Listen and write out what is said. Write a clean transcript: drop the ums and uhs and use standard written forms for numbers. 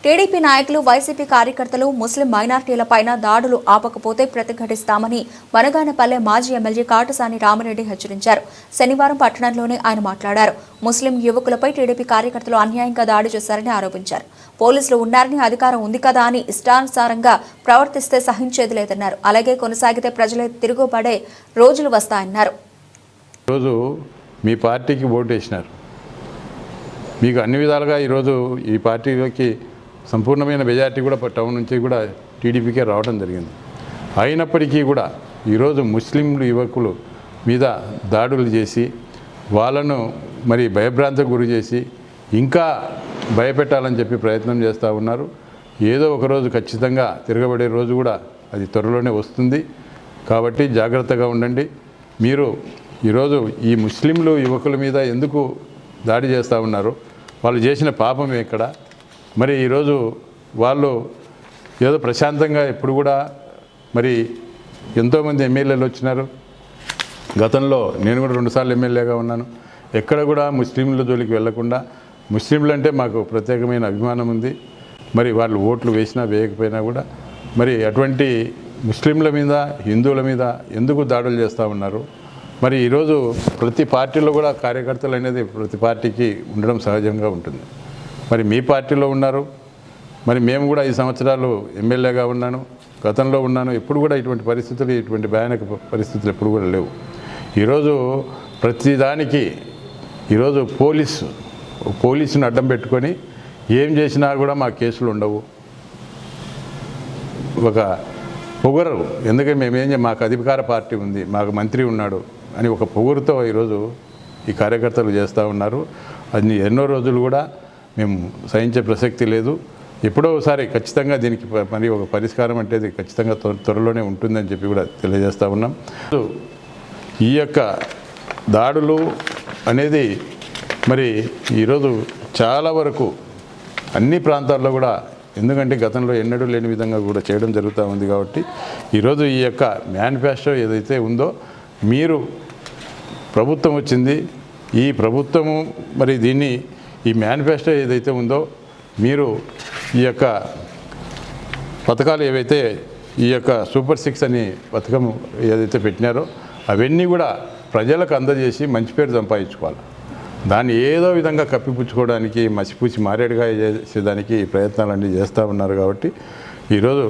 TDP నాయకులు YCP కార్యకర్తలు ముస్లిం మైనార్టీలపైన దాడులు ఆపకపోతే ప్రతిఘటిస్తామని వనగానపల్లె మాజీ ఎమ్మెల్యే కాటసాని రామిరెడ్డి హెచ్చరించారు. శనివారం పట్టణంలోనే ఆయన మాట్లాడారు. ముస్లిం యువకులపై టీడీపీ కార్యకర్తలు అన్యాయంగా దాడి చేశారని ఆరోపించారు. పోలీసులు ఉన్నారని, అధికారం ఉంది కదా అని ఇష్టానుసారంగా ప్రవర్తిస్తే సహించేది లేదన్నారు. అలాగే కొనసాగితే ప్రజలే తిరుగుబడే రోజులు వస్తాయన్నారు. ఈరోజు మీ పార్టీకి ఓటు వేసినారు. మీకు అన్ని విధాలుగా ఈరోజు ఈ పార్టీలోకి సంపూర్ణమైన మెజార్టీ కూడా టౌన్ నుంచి కూడా టీడీపీకే రావడం జరిగింది. అయినప్పటికీ కూడా ఈరోజు ముస్లింలు యువకులు మీద దాడులు చేసి వాళ్ళను మరి భయభ్రాంతికి గురి చేసి ఇంకా భయపెట్టాలని చెప్పి ప్రయత్నం చేస్తూ ఉన్నారు. ఏదో ఒకరోజు ఖచ్చితంగా తిరగబడే రోజు కూడా అది త్వరలోనే వస్తుంది. కాబట్టి జాగ్రత్తగా ఉండండి. మీరు ఈరోజు ఈ ముస్లింలు యువకుల మీద ఎందుకు దాడి చేస్తూ ఉన్నారు? వాళ్ళు చేసిన పాపం ఎక్కడ? మరి ఈరోజు వాళ్ళు ఏదో ప్రశాంతంగా ఎప్పుడు కూడా మరి ఎంతోమంది ఎమ్మెల్యేలు వచ్చినారు. గతంలో నేను కూడా 2 సార్లు ఎమ్మెల్యేగా ఉన్నాను. ఎక్కడ కూడా ముస్లింల జోలికి వెళ్లకుండా, ముస్లింలు అంటే మాకు ప్రత్యేకమైన అభిమానం ఉంది. మరి వాళ్ళు ఓట్లు వేసినా వేయకపోయినా కూడా మరి అటువంటి ముస్లింల మీద, హిందువుల మీద ఎందుకు దాడులు చేస్తూ ఉన్నారు? మరి ఈరోజు ప్రతి పార్టీలో కూడా కార్యకర్తలు అనేది ప్రతి పార్టీకి ఉండడం సహజంగా ఉంటుంది. మరి మీ పార్టీలో ఉన్నారు, మరి మేము కూడా 5 సంవత్సరాలు ఎమ్మెల్యేగా ఉన్నాను, గతంలో ఉన్నాను. ఎప్పుడు కూడా ఇటువంటి పరిస్థితులు, ఇటువంటి భయానక పరిస్థితులు ఎప్పుడు కూడా లేవు. ఈరోజు ప్రతిదానికి ఈరోజు పోలీసుని అడ్డం పెట్టుకొని ఏం చేసినా కూడా మా కేసులు ఉండవు. ఒక పొగరు, ఎందుకంటే మాకు అధికార పార్టీ ఉంది, మాకు మంత్రి ఉన్నాడు అని ఒక పొగురుతో ఈరోజు ఈ కార్యకర్తలు చేస్తూ ఉన్నారు. అది ఎన్నో రోజులు కూడా మేము సహించే ప్రసక్తి లేదు. ఎప్పుడో ఒకసారి ఖచ్చితంగా దీనికి మరి ఒక పరిష్కారం అంటే ఖచ్చితంగా త్వరలోనే ఉంటుందని చెప్పి కూడా తెలియజేస్తూ ఉన్నాం. ఈ యొక్క దాడులు అనేది మరి ఈరోజు చాలా వరకు అన్ని ప్రాంతాల్లో కూడా, ఎందుకంటే గతంలో ఎన్నడూ లేని విధంగా కూడా చేయడం జరుగుతూ ఉంది. కాబట్టి ఈరోజు ఈ యొక్క మేనిఫెస్టో ఏదైతే ఉందో, మీరు ప్రభుత్వం వచ్చింది, ఈ ప్రభుత్వము మరి దీన్ని ఈ మేనిఫెస్టో ఏదైతే ఉందో, మీరు ఈ యొక్క పథకాలు ఏవైతే ఈ యొక్క సూపర్ 6 అని పథకం ఏదైతే పెట్టినారో అవన్నీ కూడా ప్రజలకు అందజేసి మంచి పేరు సంపాదించుకోవాలి. దాన్ని ఏదో విధంగా కప్పిపుచ్చుకోవడానికి, మసిపూచి మారేడుగా చేసేదానికి ప్రయత్నాలన్నీ చేస్తూ ఉన్నారు. కాబట్టి ఈరోజు